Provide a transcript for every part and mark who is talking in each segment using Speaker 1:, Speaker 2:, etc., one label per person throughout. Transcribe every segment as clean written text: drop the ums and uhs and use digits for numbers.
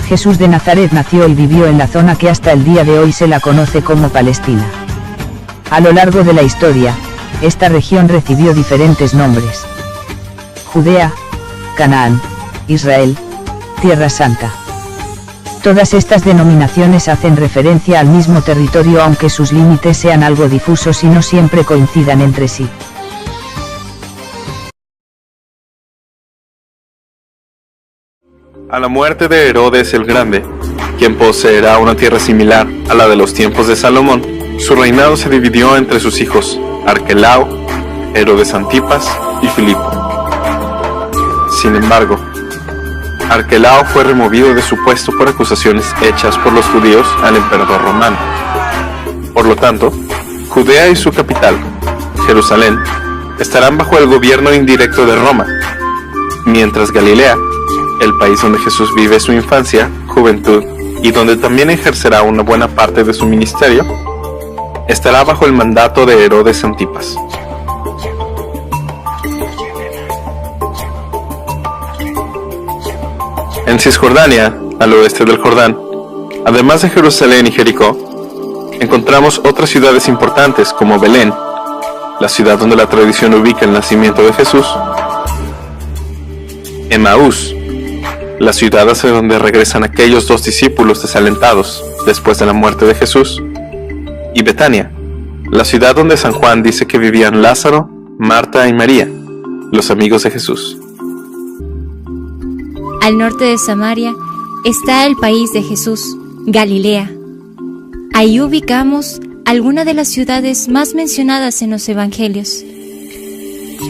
Speaker 1: Jesús de Nazaret nació y vivió en la zona que hasta el día de hoy se la conoce como Palestina. A lo largo de la historia, esta región recibió diferentes nombres: Judea, Canaán, Israel, Tierra Santa. Todas estas denominaciones hacen referencia al mismo territorio, aunque sus límites sean algo difusos y no siempre coincidan entre sí.
Speaker 2: A la muerte de Herodes el Grande, quien poseerá una tierra similar a la de los tiempos de Salomón, su reinado se dividió entre sus hijos Arquelao, Herodes Antipas y Filipo. Sin embargo, Arquelao fue removido de su puesto por acusaciones hechas por los judíos al emperador romano. Por lo tanto, Judea y su capital, Jerusalén, estarán bajo el gobierno indirecto de Roma, mientras Galilea, el país donde Jesús vive su infancia, juventud y donde también ejercerá una buena parte de su ministerio, estará bajo el mandato de Herodes Antipas. En Cisjordania, al oeste del Jordán, además de Jerusalén y Jericó, encontramos otras ciudades importantes como Belén, la ciudad donde la tradición ubica el nacimiento de Jesús; Emaús, la ciudad hacia donde regresan aquellos 2 discípulos desalentados después de la muerte de Jesús; y Betania, la ciudad donde San Juan dice que vivían Lázaro, Marta y María, los amigos de Jesús.
Speaker 3: Al norte de Samaria está el país de Jesús, Galilea. Ahí ubicamos algunas de las ciudades más mencionadas en los evangelios: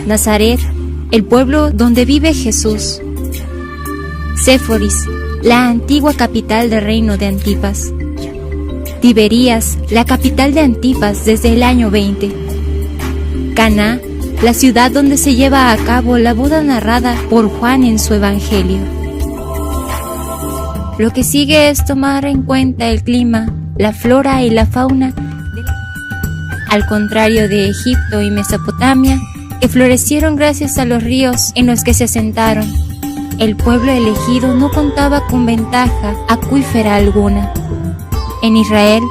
Speaker 3: Nazaret, el pueblo donde vive Jesús; Séforis, la antigua capital del reino de Antipas; Tiberías, la capital de Antipas desde el año 20; Caná, la ciudad donde se lleva a cabo la boda narrada por Juan en su evangelio. Lo que sigue es tomar en cuenta el clima, la flora y la fauna, al contrario de Egipto y Mesopotamia, que florecieron gracias a los ríos en los que se asentaron. El pueblo elegido no contaba con ventaja acuífera alguna. En Israel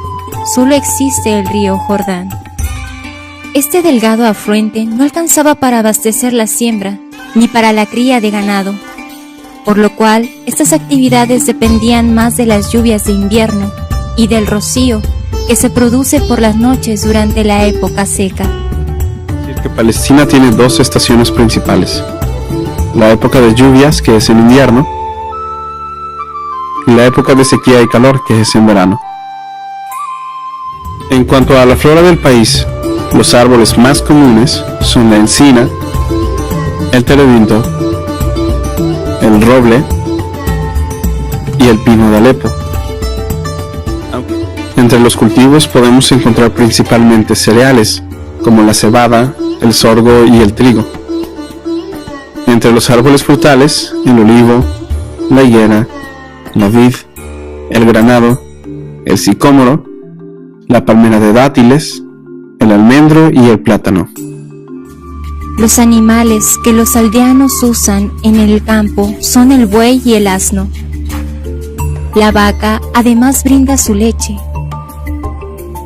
Speaker 3: solo existe el río Jordán. Este delgado afluente no alcanzaba para abastecer la siembra, ni para la cría de ganado, por lo cual estas actividades dependían más de las lluvias de invierno y del rocío que se produce por las noches durante la época seca.
Speaker 4: Que Palestina tiene 2 estaciones principales: la época de lluvias, que es en invierno, y la época de sequía y calor, que es en verano. En cuanto a la flora del país, los árboles más comunes son la encina, el terebinto, el roble y el pino de Alepo. Entre los cultivos podemos encontrar principalmente cereales, como la cebada, el sorgo y el trigo. Entre los árboles frutales, el olivo, la higuera, la vid, el granado, el sicómoro, la palmera de dátiles, el almendro y el plátano.
Speaker 3: Los animales que los aldeanos usan en el campo son el buey y el asno. La vaca además brinda su leche.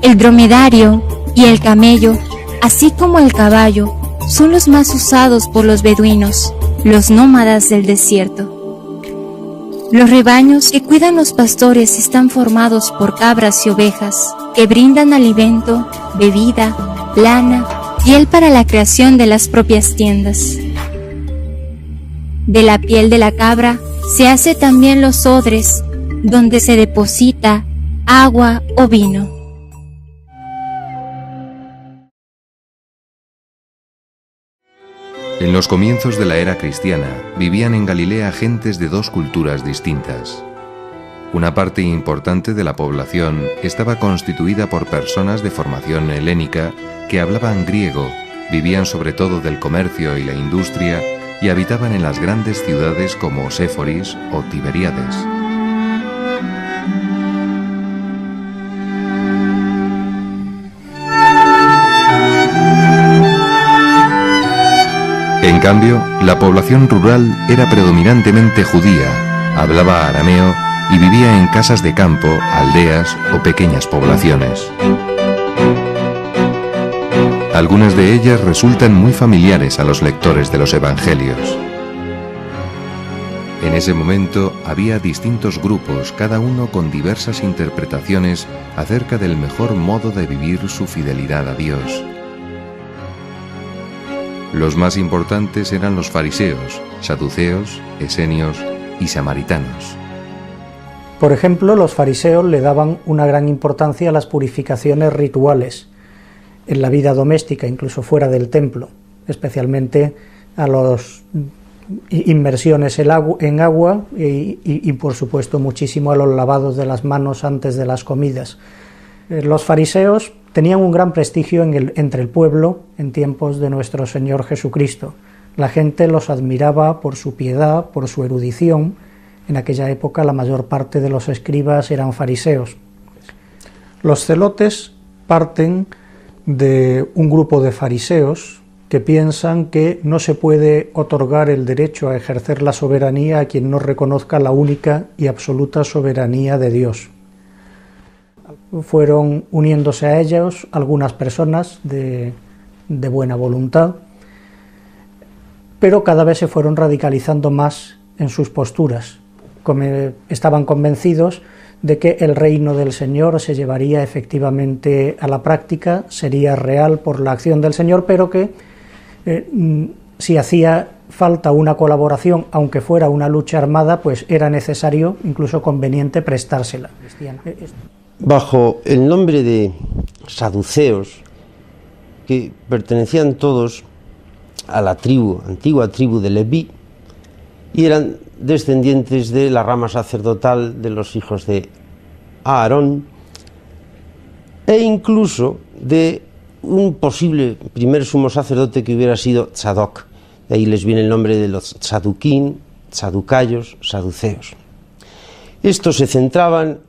Speaker 3: El dromedario y el camello, así como el caballo, son los más usados por los beduinos, los nómadas del desierto. Los rebaños que cuidan los pastores están formados por cabras y ovejas, que brindan alimento, bebida, lana, piel para la creación de las propias tiendas. De la piel de la cabra se hace también los odres, donde se deposita agua o vino.
Speaker 5: En los comienzos de la era cristiana, vivían en Galilea gentes de 2 culturas distintas. Una parte importante de la población estaba constituida por personas de formación helénica que hablaban griego, vivían sobre todo del comercio y la industria y habitaban en las grandes ciudades como Séforis o Tiberíades. En cambio, la población rural era predominantemente judía, hablaba arameo y vivía en casas de campo, aldeas o pequeñas poblaciones. Algunas de ellas resultan muy familiares a los lectores de los Evangelios. En ese momento había distintos grupos, cada uno con diversas interpretaciones acerca del mejor modo de vivir su fidelidad a Dios. Los más importantes eran los fariseos, saduceos, esenios y samaritanos.
Speaker 6: Por ejemplo, los fariseos le daban una gran importancia a las purificaciones rituales en la vida doméstica, incluso fuera del templo, especialmente a las inmersiones en agua y por supuesto muchísimo a los lavados de las manos antes de las comidas. Los fariseos tenían un gran prestigio entre el pueblo en tiempos de nuestro Señor Jesucristo. La gente los admiraba por su piedad, por su erudición. En aquella época la mayor parte de los escribas eran fariseos. Los celotes parten de un grupo de fariseos que piensan que no se puede otorgar el derecho a ejercer la soberanía a quien no reconozca la única y absoluta soberanía de Dios. Fueron uniéndose a ellos algunas personas de buena voluntad, pero cada vez se fueron radicalizando más en sus posturas. Estaban convencidos de que el reino del Señor se llevaría efectivamente a la práctica, sería real por la acción del Señor, pero que si hacía falta una colaboración, aunque fuera una lucha armada, pues era necesario, incluso conveniente, prestársela.
Speaker 7: Bajo el nombre de saduceos, que pertenecían todos a la antigua tribu de Leví, y eran descendientes de la rama sacerdotal de los hijos de Aarón, e incluso de un posible primer sumo sacerdote que hubiera sido Tzadoc. De ahí les viene el nombre de los tzaduquín, tzaducayos, saduceos. Estos se centraban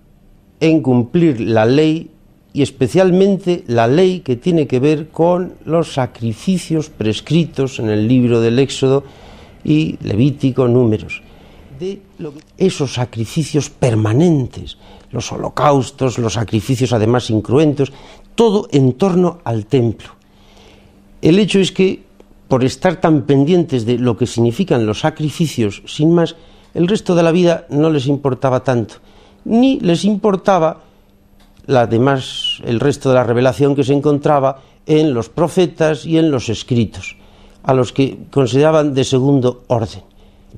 Speaker 7: en cumplir la ley, y especialmente la ley que tiene que ver con los sacrificios prescritos en el libro del Éxodo y Levítico, Números. De esos sacrificios permanentes, los holocaustos, los sacrificios además incruentos, todo en torno al templo. El hecho es que, por estar tan pendientes de lo que significan los sacrificios, sin más, el resto de la vida no les importaba tanto, ni les importaba el resto de la revelación que se encontraba en los profetas y en los escritos, a los que consideraban de segundo orden.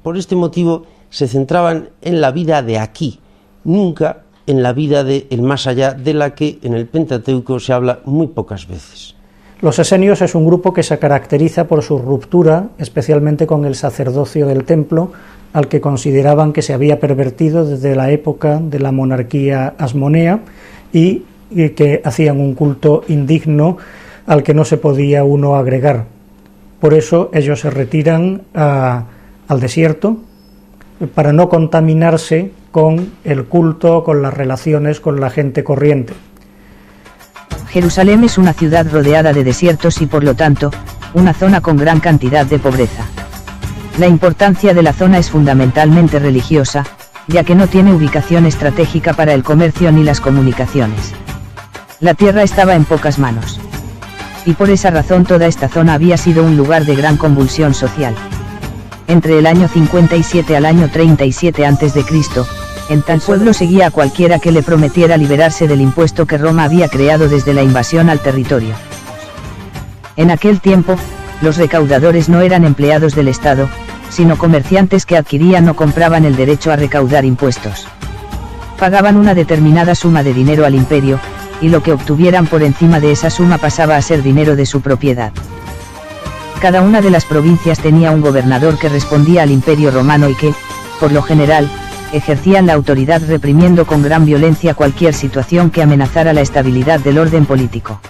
Speaker 7: Por este motivo se centraban en la vida de aquí, nunca en la vida del más allá, de la que en el Pentateuco se habla muy pocas veces.
Speaker 6: Los esenios es un grupo que se caracteriza por su ruptura, especialmente con el sacerdocio del templo, al que consideraban que se había pervertido desde la época de la monarquía asmonea y que hacían un culto indigno al que no se podía uno agregar. Por eso ellos se retiran al desierto para no contaminarse con el culto, con las relaciones con la gente corriente.
Speaker 1: Jerusalén es una ciudad rodeada de desiertos y por lo tanto, una zona con gran cantidad de pobreza. La importancia de la zona es fundamentalmente religiosa, ya que no tiene ubicación estratégica para el comercio ni las comunicaciones. La tierra estaba en pocas manos. Y por esa razón toda esta zona había sido un lugar de gran convulsión social. Entre el año 57 al año 37 a.C., en tal pueblo seguía a cualquiera que le prometiera liberarse del impuesto que Roma había creado desde la invasión al territorio. En aquel tiempo, los recaudadores no eran empleados del Estado, sino comerciantes que adquirían o compraban el derecho a recaudar impuestos. Pagaban una determinada suma de dinero al imperio, y lo que obtuvieran por encima de esa suma pasaba a ser dinero de su propiedad. Cada una de las provincias tenía un gobernador que respondía al imperio romano y que, por lo general, ejercían la autoridad reprimiendo con gran violencia cualquier situación que amenazara la estabilidad del orden político.